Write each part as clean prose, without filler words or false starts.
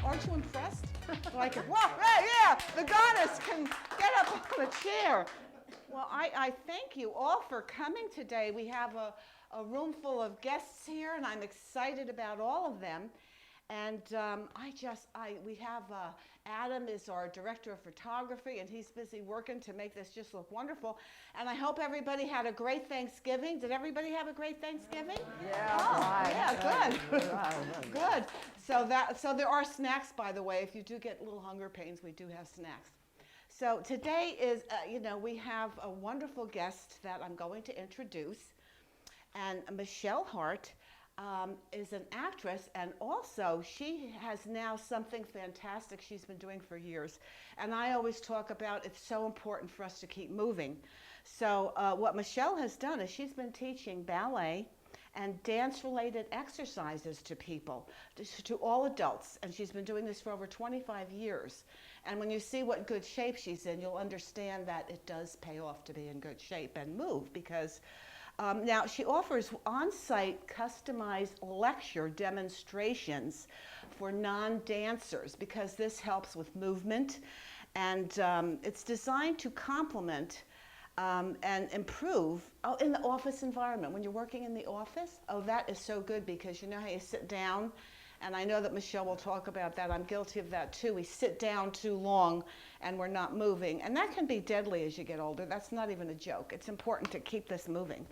Aren't you impressed? Like, whoa, hey, yeah, the goddess can get up on a chair. Well, I thank you all for coming today. We have a room full of guests here, and I'm excited about all of them. And we have Adam is our director of photography, and he's busy working to make this just look wonderful. And I hope everybody had a great Thanksgiving. Did everybody have a great Thanksgiving? Yeah. Oh, Right. yeah, good. Right. Good. So there are snacks, by the way. If you do get little hunger pains, we do have snacks. So today is, we have a wonderful guest that I'm going to introduce. And Michele Hart is an actress, and also she has now something fantastic she's been doing for years. And I always talk about it's so important for us to keep moving. So what Michele has done is she's been teaching ballet and dance-related exercises to people, to all adults. And she's been doing this for over 25 years. And when you see what good shape she's in, you'll understand that it does pay off to be in good shape and move, because now she offers on-site customized lecture demonstrations for non-dancers, because this helps with movement, and it's designed to complement and improve in the office environment. When you're working in the office, that is so good, because you know how you sit down, and I know that Michele will talk about that. I'm guilty of that too. We sit down too long and we're not moving, and that can be deadly as you get older. That's not even a joke. It's important to keep this moving.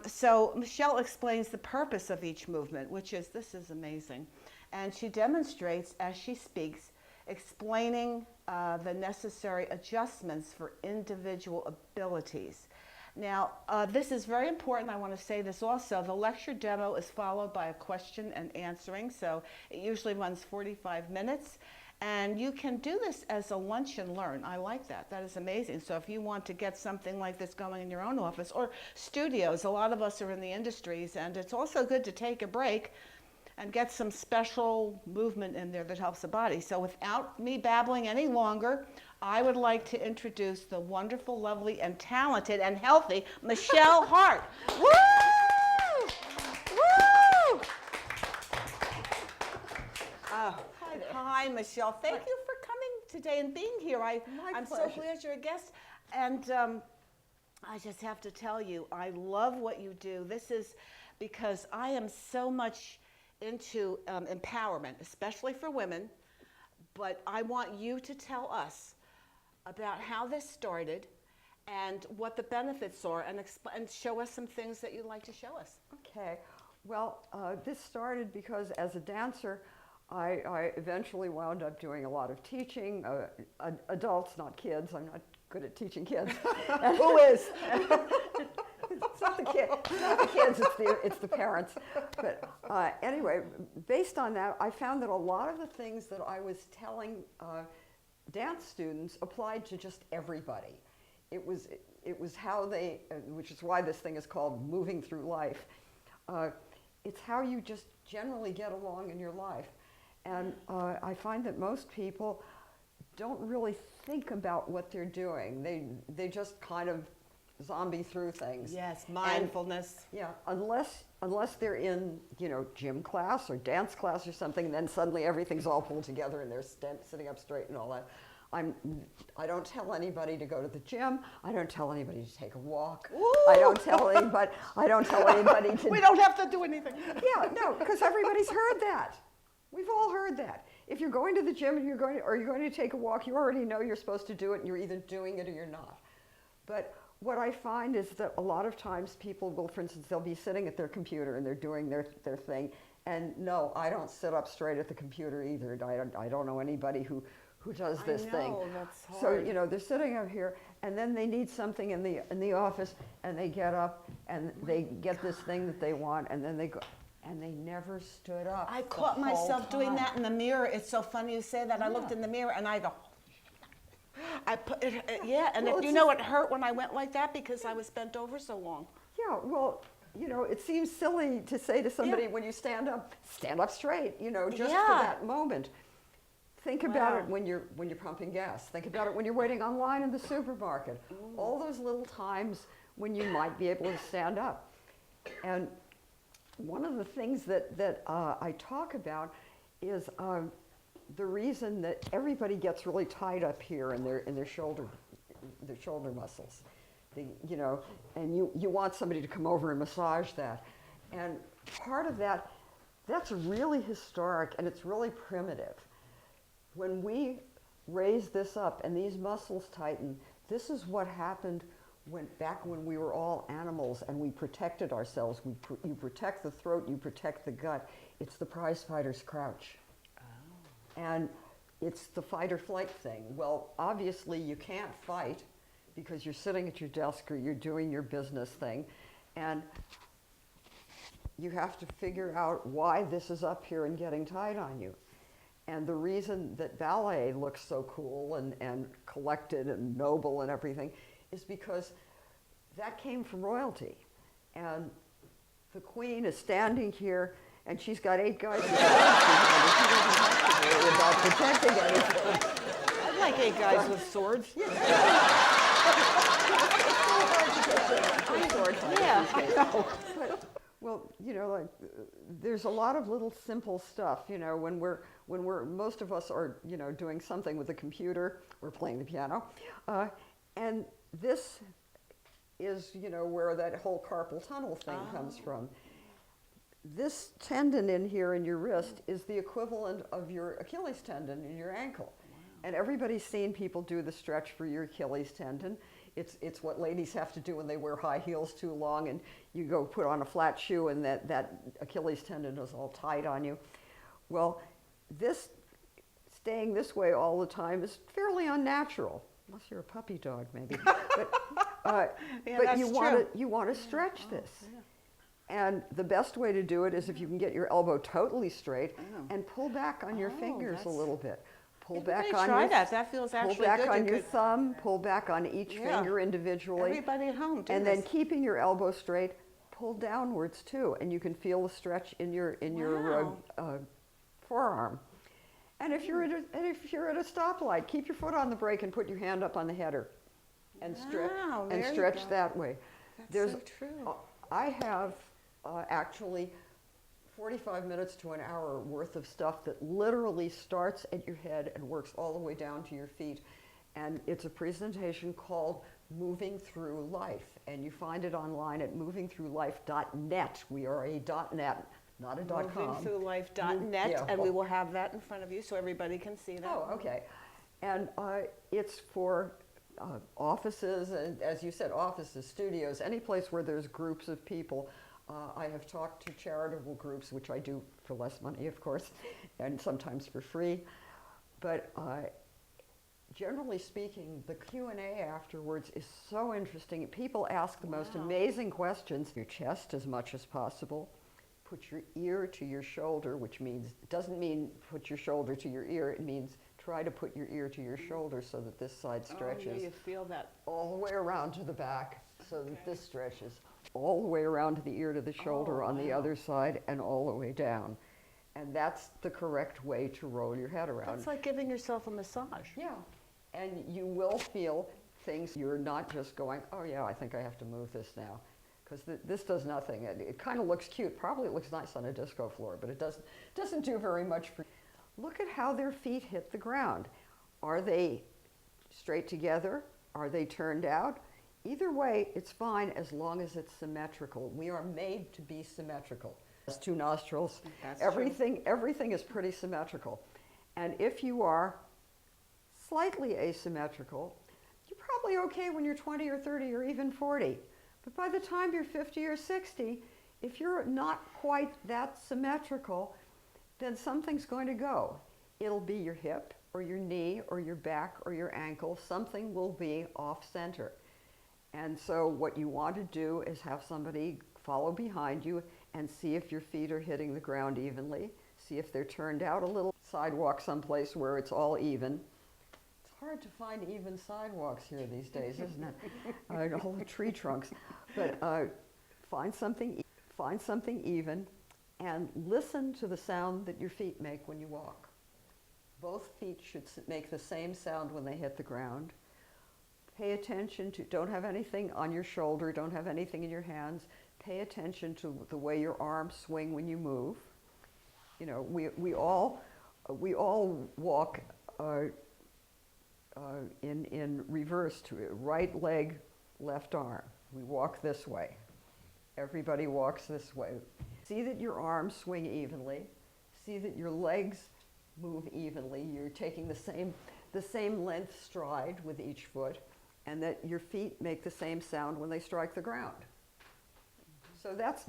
So Michele explains the purpose of each movement, which is, this is amazing, and she demonstrates as she speaks, explaining the necessary adjustments for individual abilities. Now, this is very important. I want to say this also. The lecture demo is followed by a question and answering, so it usually runs 45 minutes. And you can do this as a lunch and learn. I like that. That is amazing. So if you want to get something like this going in your own office or studios, a lot of us are in the industries, and it's also good to take a break and get some special movement in there that helps the body. So without me babbling any longer, I would like to introduce the wonderful, lovely, and talented and healthy Michele Hart. Woo! Woo! Hi, Michele. Thank you for coming today and being here. I'm so glad you're a guest. And I just have to tell you, I love what you do. This is because I am so much into empowerment, especially for women. But I want you to tell us about how this started and what the benefits are, and show us some things that you'd like to show us. Okay. Well, this started because as a dancer, I eventually wound up doing a lot of teaching, adults, not kids. I'm not good at teaching kids. Who is? It's not the kids, it's the parents. But anyway, based on that, I found that a lot of the things that I was telling dance students applied to just everybody. It was how they, which is why this thing is called moving through life. It's how you just generally get along in your life. And I find that most people don't really think about what they're doing. They just kind of zombie through things. Yes, mindfulness. And, yeah, unless they're in, gym class or dance class or something, then suddenly everything's all pulled together and they're sitting up straight and all that. I don't tell anybody to go to the gym. I don't tell anybody to take a walk. Ooh. I don't tell anybody to. We don't have to do anything. Yeah, no, because everybody's heard that. We've all heard that. If you're going to the gym and you're going to take a walk, you already know you're supposed to do it, and you're either doing it or you're not. But what I find is that a lot of times people will, for instance, they'll be sitting at their computer and they're doing their thing. And no, I don't sit up straight at the computer either. I don't know anybody who does this thing. That's hard. So they're sitting up here, and then they need something in the office, and they get up and they get this thing that they want, and then they go. And they never stood up. I caught myself doing that in the mirror. It's so funny you say that. I looked in the mirror and I go, and well, it hurt when I went like that because I was bent over so long. Yeah, well, it seems silly to say to somebody when you stand up straight, just for that moment. Think about it when you're pumping gas. Think about it when you're waiting online in the supermarket. Ooh. All those little times when you might be able to stand up. And one of the things that I talk about is the reason that everybody gets really tight up here in their shoulder muscles, you know, and you want somebody to come over and massage that. And part of that's really historic and it's really primitive. When we raise this up and these muscles tighten, this is what happened back when we were all animals and we protected ourselves. You protect the throat, you protect the gut. It's the prize fighter's crouch. Oh. And it's the fight or flight thing. Well, obviously you can't fight because you're sitting at your desk or you're doing your business thing. And you have to figure out why this is up here and getting tight on you. And the reason that ballet looks so cool and collected and noble and everything is because that came from royalty. And the queen is standing here and she's got 8 guys with swords behind her. She doesn't have to worry about protecting anything. I'd like 8 guys with swords. Yeah, I know. But, well, you know, like there's a lot of little simple stuff, you know, when we're most of us are, you know, doing something with a computer, we're playing the piano, and this is, you know, where that whole carpal tunnel thing comes from. This tendon in here in your wrist is the equivalent of your Achilles tendon in your ankle. Wow. And everybody's seen people do the stretch for your Achilles tendon. It's what ladies have to do when they wear high heels too long and you go put on a flat shoe and that Achilles tendon is all tight on you. Well, this staying this way all the time is fairly unnatural, unless you're a puppy dog maybe. But, yeah, but you want to stretch this. Yeah. And the best way to do it is if you can get your elbow totally straight and pull back on your fingers a little bit. Pull back on your, that feels actually pull back good. on your thumb, pull back on each finger individually. Everybody at home do and this. then keeping your elbow straight, pull downwards too, and you can feel the stretch in your forearm. And if you're at a stoplight, keep your foot on the brake and put your hand up on the header, and stretch that way. That's so true. I have actually 45 minutes to an hour worth of stuff that literally starts at your head and works all the way down to your feet. And it's a presentation called Moving Through Life. And you find it online at movingthroughlife.net. We are a .net, not a .com. Movingthroughlife.net, and we will have that in front of you so everybody can see that. Oh, okay. And it's for offices, and as you said, offices, studios, any place where there's groups of people. I have talked to charitable groups, which I do for less money, of course, and sometimes for free. But generally speaking, the Q&A afterwards is so interesting. People ask the most amazing questions. Your chest as much as possible. Put your ear to your shoulder, which doesn't mean put your shoulder to your ear. It means try to put your ear to your shoulder so that this side stretches. Oh, yeah, you feel that. All the way around to the back so that this stretches. All the way around to the ear to the shoulder on the other side and all the way down. And that's the correct way to roll your head around. It's like giving yourself a massage. Yeah. And you will feel things. You're not just going, oh yeah, I think I have to move this now. Because this does nothing. It kind of looks cute. Probably it looks nice on a disco floor, but it doesn't do very much for you. Look at how their feet hit the ground. Are they straight together? Are they turned out? Either way, it's fine as long as it's symmetrical. We are made to be symmetrical. There's 2 nostrils. Everything is pretty symmetrical. And if you are slightly asymmetrical, you're probably okay when you're 20 or 30 or even 40. But by the time you're 50 or 60, if you're not quite that symmetrical, then something's going to go. It'll be your hip or your knee or your back or your ankle. Something will be off center. And so what you want to do is have somebody follow behind you and see if your feet are hitting the ground evenly. See if they're turned out a little. Sidewalk someplace where it's all even. It's hard to find even sidewalks here these days, isn't it? All the tree trunks. But find something even and listen to the sound that your feet make when you walk. Both feet should make the same sound when they hit the ground. Pay attention to, don't have anything on your shoulder, don't have anything in your hands. Pay attention to the way your arms swing when you move. You know, we all we all walk in reverse to it. Right leg, left arm. We walk this way. Everybody walks this way. See that your arms swing evenly. See that your legs move evenly. You're taking the same length stride with each foot, and that your feet make the same sound when they strike the ground. So that's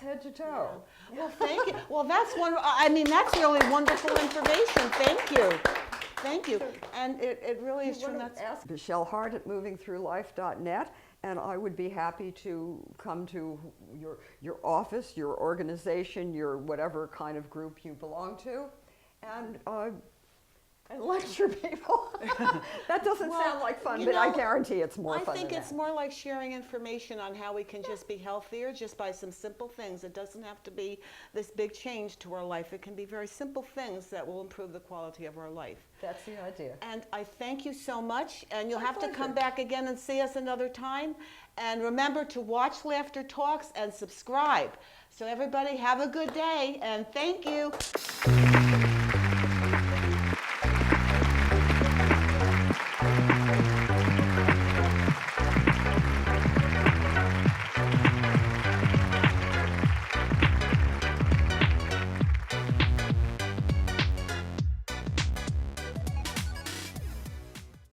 head to toe. Yeah. Well, thank you. Well, that's that's really wonderful information. Thank you. Thank you. And it really is true. Ask Michele Hart at movingthroughlife.net, and I would be happy to come to your office, your organization, your whatever kind of group you belong to, and lecture people. That doesn't sound like fun, but I guarantee it's more fun. I think it's more like sharing information on how we can just be healthier just by some simple things. It doesn't have to be this big change to our life. It can be very simple things that will improve the quality of our life. That's the idea. And I thank you so much. And you'll My have to come pleasure. back again and see us another time. And remember to watch Laughter Talks and subscribe. So everybody have a good day and thank you.